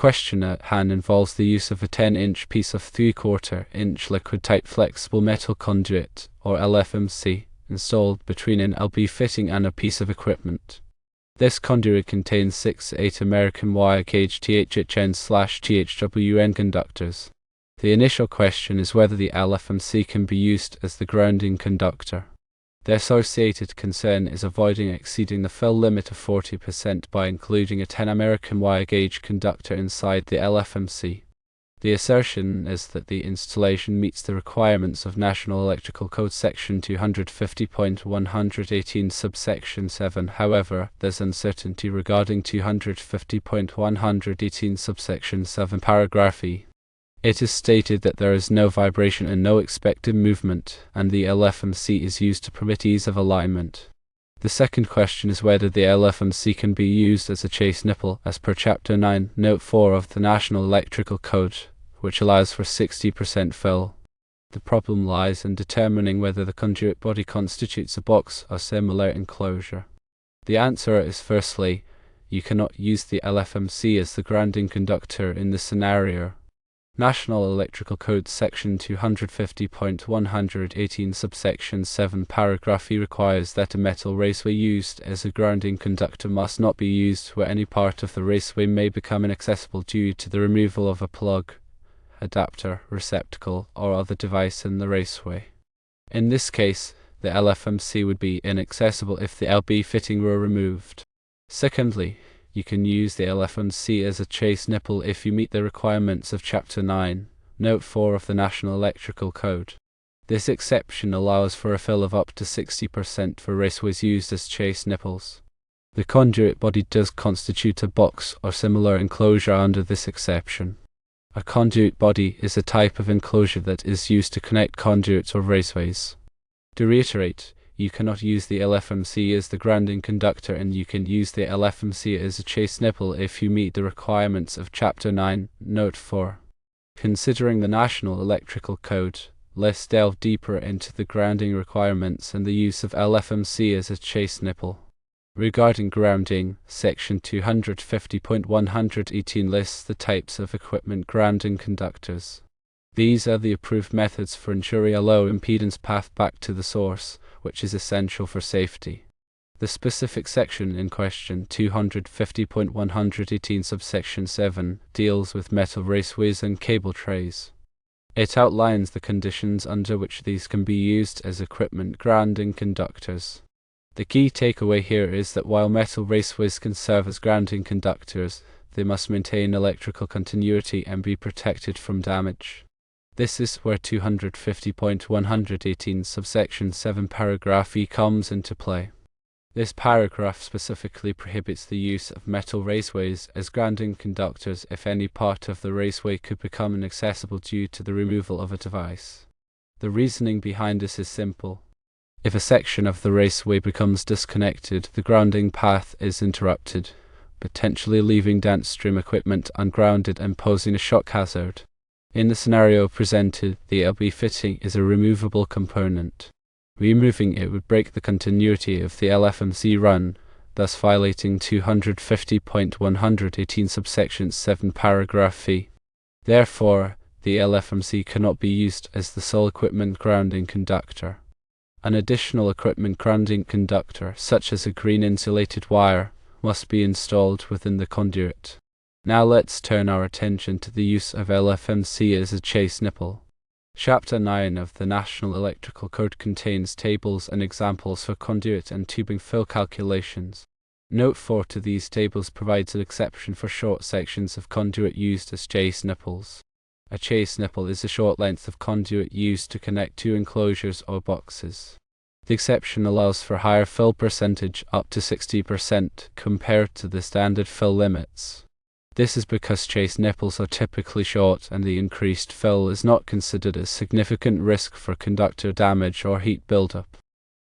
question at hand involves the use of a 10-inch piece of 3/4-inch Liquidtight Flexible Metal Conduit, or LFMC, installed between an LB fitting and a piece of equipment. This conduit contains 6/8 American wire gauge THHN/THWN conductors. The initial question is whether the LFMC can be used as the grounding conductor. The associated concern is avoiding exceeding the fill limit of 40% by including a 10 American wire gauge conductor inside the LFMC. The assertion is that the installation meets the requirements of National Electrical Code Section 250.118 subsection 7. However, there's uncertainty regarding 250.118 subsection 7 paragraph E. It is stated that there is no vibration and no expected movement, and the LFMC is used to permit ease of alignment. The second question is whether the LFMC can be used as a chase nipple as per Chapter 9, Note 4 of the National Electrical Code, which allows for 60% fill. The problem lies in determining whether the conduit body constitutes a box or similar enclosure. The answer is firstly, you cannot use the LFMC as the grounding conductor in this scenario. National Electrical Code Section 250.118 subsection 7 paragraph E requires that a metal raceway used as a grounding conductor must not be used where any part of the raceway may become inaccessible due to the removal of a plug, adapter, receptacle, or other device in the raceway. In this case, the LFMC would be inaccessible if the LB fitting were removed. Secondly, you can use the LFMC as a chase nipple if you meet the requirements of Chapter 9, Note 4 of the National Electrical Code. This exception allows for a fill of up to 60% for raceways used as chase nipples. The conduit body does constitute a box or similar enclosure under this exception. A conduit body is a type of enclosure that is used to connect conduits or raceways. To reiterate, you cannot use the LFMC as the grounding conductor, and you can use the LFMC as a chase nipple if you meet the requirements of Chapter 9, Note 4. Considering the National Electrical Code, let's delve deeper into the grounding requirements and the use of LFMC as a chase nipple. Regarding grounding, Section 250.118 lists the types of equipment grounding conductors. These are the approved methods for ensuring a low impedance path back to the source, which is essential for safety. The specific section in question, 250.118 subsection 7, deals with metal raceways and cable trays. It outlines the conditions under which these can be used as equipment grounding conductors. The key takeaway here is that while metal raceways can serve as grounding conductors, they must maintain electrical continuity and be protected from damage. This is where 250.118 subsection 7 paragraph E comes into play. This paragraph specifically prohibits the use of metal raceways as grounding conductors if any part of the raceway could become inaccessible due to the removal of a device. The reasoning behind this is simple. If a section of the raceway becomes disconnected, the grounding path is interrupted, potentially leaving downstream equipment ungrounded and posing a shock hazard. In the scenario presented, the LB fitting is a removable component. Removing it would break the continuity of the LFMC run, thus violating 250.118 subsection 7 paragraph E. Therefore, the LFMC cannot be used as the sole equipment grounding conductor. An additional equipment grounding conductor, such as a green insulated wire, must be installed within the conduit. Now let's turn our attention to the use of LFMC as a chase nipple. Chapter 9 of the National Electrical Code contains tables and examples for conduit and tubing fill calculations. Note 4 to these tables provides an exception for short sections of conduit used as chase nipples. A chase nipple is a short length of conduit used to connect two enclosures or boxes. The exception allows for higher fill percentage, up to 60%, compared to the standard fill limits. This is because chase nipples are typically short and the increased fill is not considered a significant risk for conductor damage or heat buildup.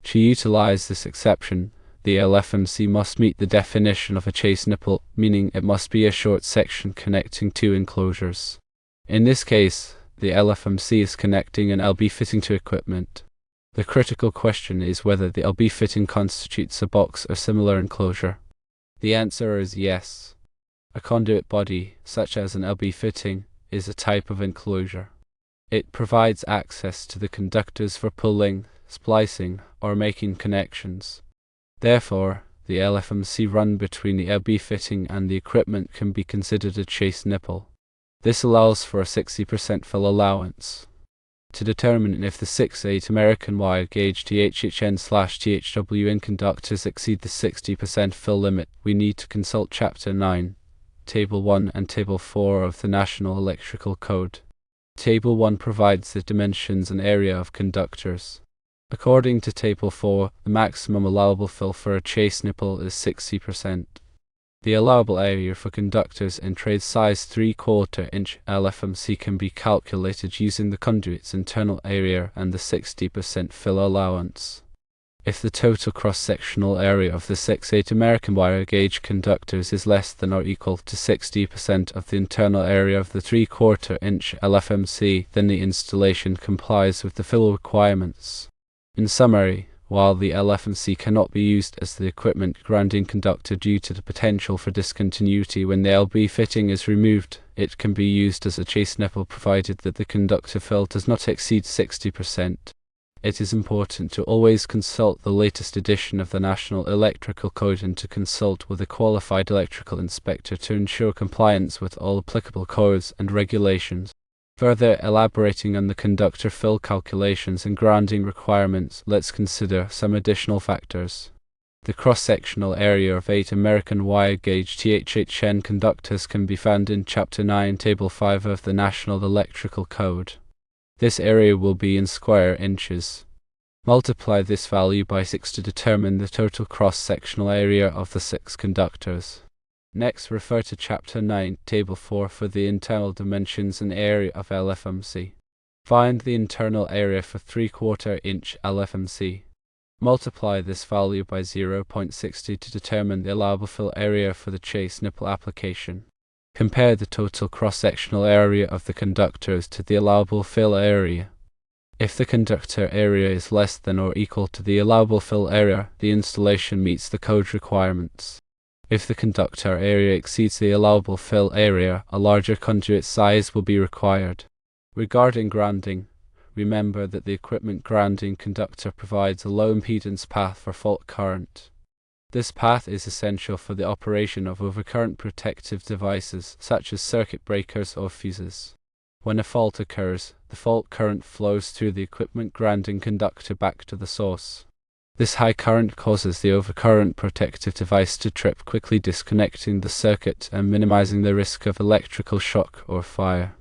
To utilize this exception, the LFMC must meet the definition of a chase nipple, meaning it must be a short section connecting two enclosures. In this case, the LFMC is connecting an LB fitting to equipment. The critical question is whether the LB fitting constitutes a box or similar enclosure. The answer is yes. A conduit body, such as an LB fitting, is a type of enclosure. It provides access to the conductors for pulling, splicing, or making connections. Therefore, the LFMC run between the LB fitting and the equipment can be considered a chase nipple. This allows for a 60% fill allowance. To determine if the 6/8 American wire gauge THHN/THWN conductors exceed the 60% fill limit, we need to consult Chapter 9, Table 1 and Table 4 of the National Electrical Code. Table 1 provides the dimensions and area of conductors. According to Table 4, the maximum allowable fill for a chase nipple is 60%. The allowable area for conductors in trade size 3/4 inch LFMC can be calculated using the conduit's internal area and the 60% fill allowance. If the total cross-sectional area of the 6/8 American wire gauge conductors is less than or equal to 60% of the internal area of the 3/4 inch LFMC, then the installation complies with the fill requirements. In summary, while the LFMC cannot be used as the equipment grounding conductor due to the potential for discontinuity when the LB fitting is removed, it can be used as a chase nipple provided that the conductor fill does not exceed 60%. It is important to always consult the latest edition of the National Electrical Code and to consult with a qualified electrical inspector to ensure compliance with all applicable codes and regulations. Further elaborating on the conductor fill calculations and grounding requirements, let's consider some additional factors. The cross-sectional area of 8 American wire gauge THHN conductors can be found in Chapter 9, Table 5 of the National Electrical Code. This area will be in square inches. Multiply this value by 6 to determine the total cross-sectional area of the 6 conductors. Next, refer to Chapter 9, Table 4 for the internal dimensions and area of LFMC. Find the internal area for 3/4 inch LFMC. Multiply this value by 0.60 to determine the allowable fill area for the chase nipple application. Compare the total cross-sectional area of the conductors to the allowable fill area. If the conductor area is less than or equal to the allowable fill area, the installation meets the code requirements. If the conductor area exceeds the allowable fill area, a larger conduit size will be required. Regarding grounding, remember that the equipment grounding conductor provides a low impedance path for fault current. This path is essential for the operation of overcurrent protective devices such as circuit breakers or fuses. When a fault occurs, the fault current flows through the equipment grounding conductor back to the source. This high current causes the overcurrent protective device to trip, quickly disconnecting the circuit and minimizing the risk of electrical shock or fire.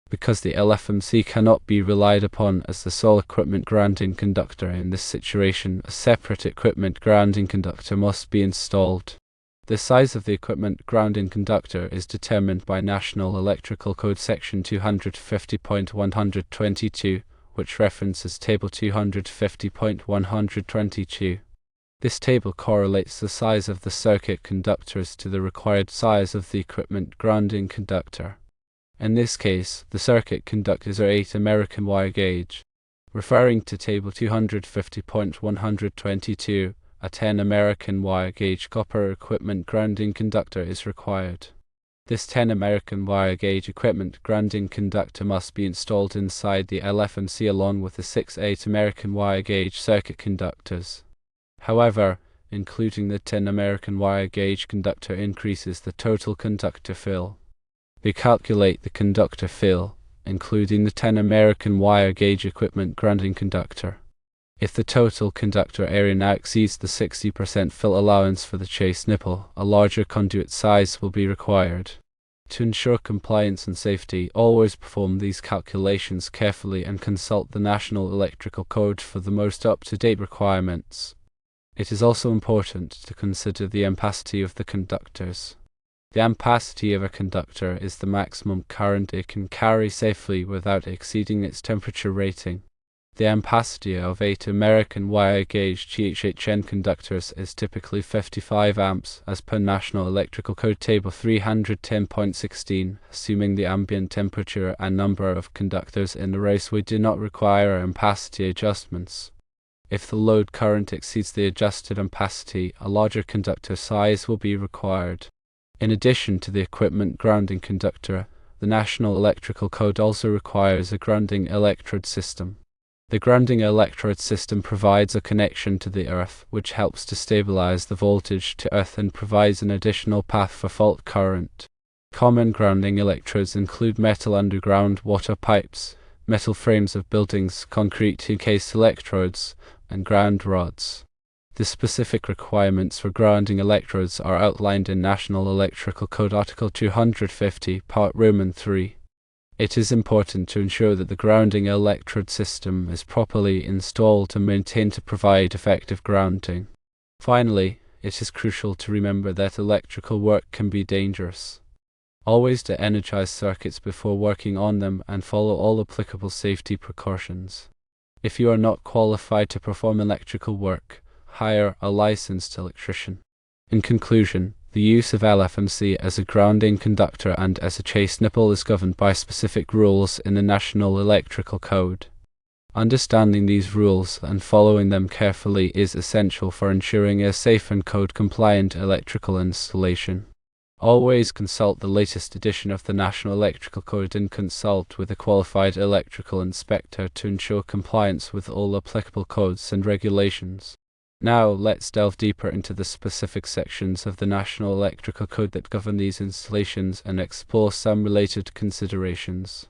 Because the LFMC cannot be relied upon as the sole equipment grounding conductor in this situation, a separate equipment grounding conductor must be installed. The size of the equipment grounding conductor is determined by National Electrical Code Section 250.122, which references Table 250.122. This table correlates the size of the circuit conductors to the required size of the equipment grounding conductor. In this case, the circuit conductors are 8 American wire gauge. Referring to Table 250.122, a 10 American wire gauge copper equipment grounding conductor is required. This 10 American wire gauge equipment grounding conductor must be installed inside the LFMC along with the 6/8 American wire gauge circuit conductors. However, including the 10 American wire gauge conductor increases the total conductor fill. We calculate the conductor fill, including the 10 American wire gauge equipment grounding conductor. If the total conductor area now exceeds the 60% fill allowance for the chase nipple, a larger conduit size will be required. To ensure compliance and safety, always perform these calculations carefully and consult the National Electrical Code for the most up-to-date requirements. It is also important to consider the ampacity of the conductors. The ampacity of a conductor is the maximum current it can carry safely without exceeding its temperature rating. The ampacity of 8 American wire gauge THHN conductors is typically 55 amps as per National Electrical Code Table 310.16. Assuming the ambient temperature and number of conductors in the raceway do not require ampacity adjustments. If the load current exceeds the adjusted ampacity, a larger conductor size will be required. In addition to the equipment grounding conductor, the National Electrical Code also requires a grounding electrode system. The grounding electrode system provides a connection to the earth, which helps to stabilize the voltage to earth and provides an additional path for fault current. Common grounding electrodes include metal underground water pipes, metal frames of buildings, concrete encased electrodes, and ground rods. The specific requirements for grounding electrodes are outlined in National Electrical Code Article 250, Part Roman 3. It is important to ensure that the grounding electrode system is properly installed and maintained to provide effective grounding. Finally, it is crucial to remember that electrical work can be dangerous. Always de-energize circuits before working on them and follow all applicable safety precautions. If you are not qualified to perform electrical work, hire a licensed electrician. In conclusion, the use of LFMC as a grounding conductor and as a chase nipple is governed by specific rules in the National Electrical Code. Understanding these rules and following them carefully is essential for ensuring a safe and code-compliant electrical installation. Always consult the latest edition of the National Electrical Code and consult with a qualified electrical inspector to ensure compliance with all applicable codes and regulations. Now, let's delve deeper into the specific sections of the National Electrical Code that govern these installations and explore some related considerations.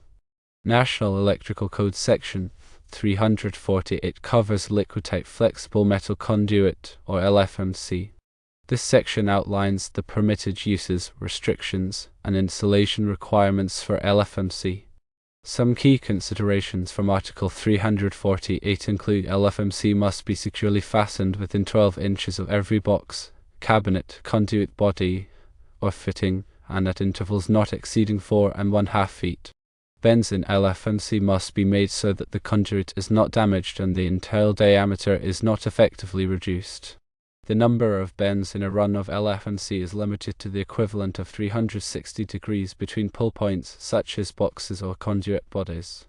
National Electrical Code Section 348 covers Liquidtight Flexible Metal Conduit, or LFMC. This section outlines the permitted uses, restrictions, and installation requirements for LFMC. Some key considerations from Article 348 include LFMC must be securely fastened within 12 inches of every box, cabinet, conduit body, or fitting, and at intervals not exceeding 4 1/2 feet. Bends in LFMC must be made so that the conduit is not damaged and the internal diameter is not effectively reduced. The number of bends in a run of LFMC is limited to the equivalent of 360 degrees between pull points such as boxes or conduit bodies.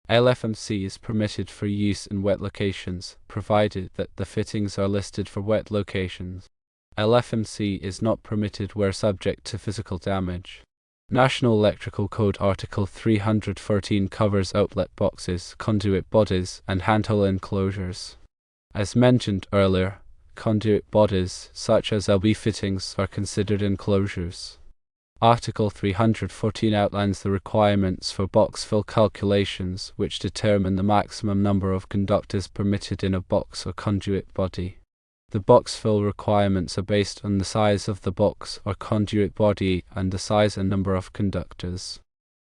LFMC is permitted for use in wet locations, provided that the fittings are listed for wet locations. LFMC is not permitted where subject to physical damage. National Electrical Code Article 313 covers outlet boxes, conduit bodies, and handhole enclosures. As mentioned earlier, conduit bodies, such as LB fittings, are considered enclosures. Article 314 outlines the requirements for box fill calculations, which determine the maximum number of conductors permitted in a box or conduit body. The box fill requirements are based on the size of the box or conduit body and the size and number of conductors.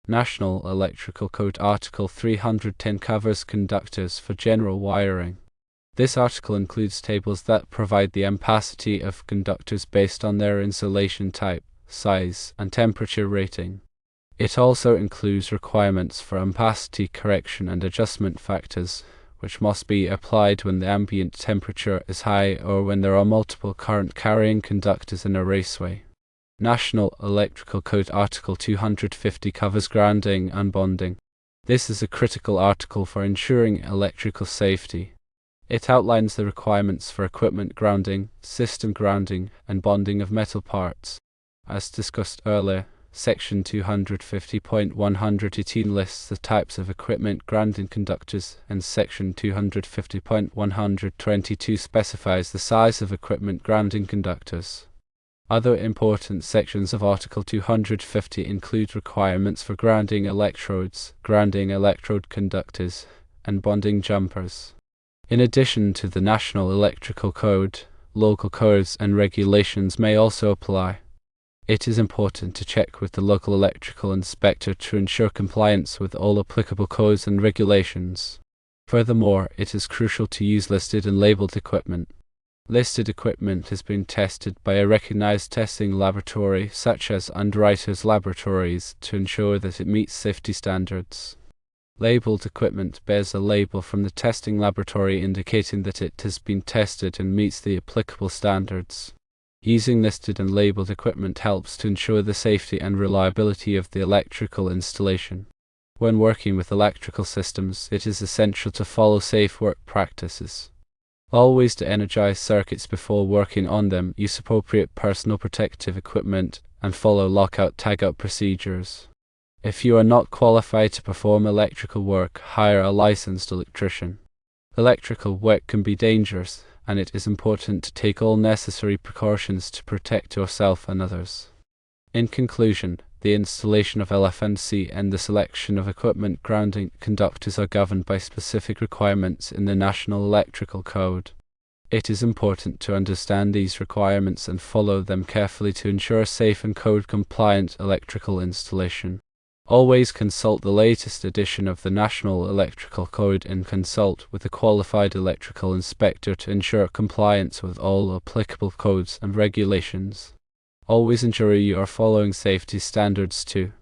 National Electrical Code Article 310 covers conductors for general wiring. This article includes tables that provide the ampacity of conductors based on their insulation type, size, and temperature rating. It also includes requirements for ampacity correction and adjustment factors, which must be applied when the ambient temperature is high or when there are multiple current-carrying conductors in a raceway. National Electrical Code Article 250 covers grounding and bonding. This is a critical article for ensuring electrical safety. It outlines the requirements for equipment grounding, system grounding, and bonding of metal parts. As discussed earlier, Section 250.118 lists the types of equipment grounding conductors, and Section 250.122 specifies the size of equipment grounding conductors. Other important sections of Article 250 include requirements for grounding electrodes, grounding electrode conductors, and bonding jumpers. In addition to the National Electrical Code, local codes and regulations may also apply. It is important to check with the local electrical inspector to ensure compliance with all applicable codes and regulations. Furthermore, it is crucial to use listed and labeled equipment. Listed equipment has been tested by a recognized testing laboratory such as Underwriters Laboratories to ensure that it meets safety standards. Labeled equipment bears a label from the testing laboratory indicating that it has been tested and meets the applicable standards. Using listed and labeled equipment helps to ensure the safety and reliability of the electrical installation. When working with electrical systems, it is essential to follow safe work practices. Always de-energize circuits before working on them, use appropriate personal protective equipment, and follow lockout-tagout procedures. If you are not qualified to perform electrical work, hire a licensed electrician. Electrical work can be dangerous, and it is important to take all necessary precautions to protect yourself and others. In conclusion, the installation of LFMC and the selection of equipment grounding conductors are governed by specific requirements in the National Electrical Code. It is important to understand these requirements and follow them carefully to ensure safe and code-compliant electrical installation. Always consult the latest edition of the National Electrical Code and consult with a qualified electrical inspector to ensure compliance with all applicable codes and regulations. Always ensure you are following safety standards too.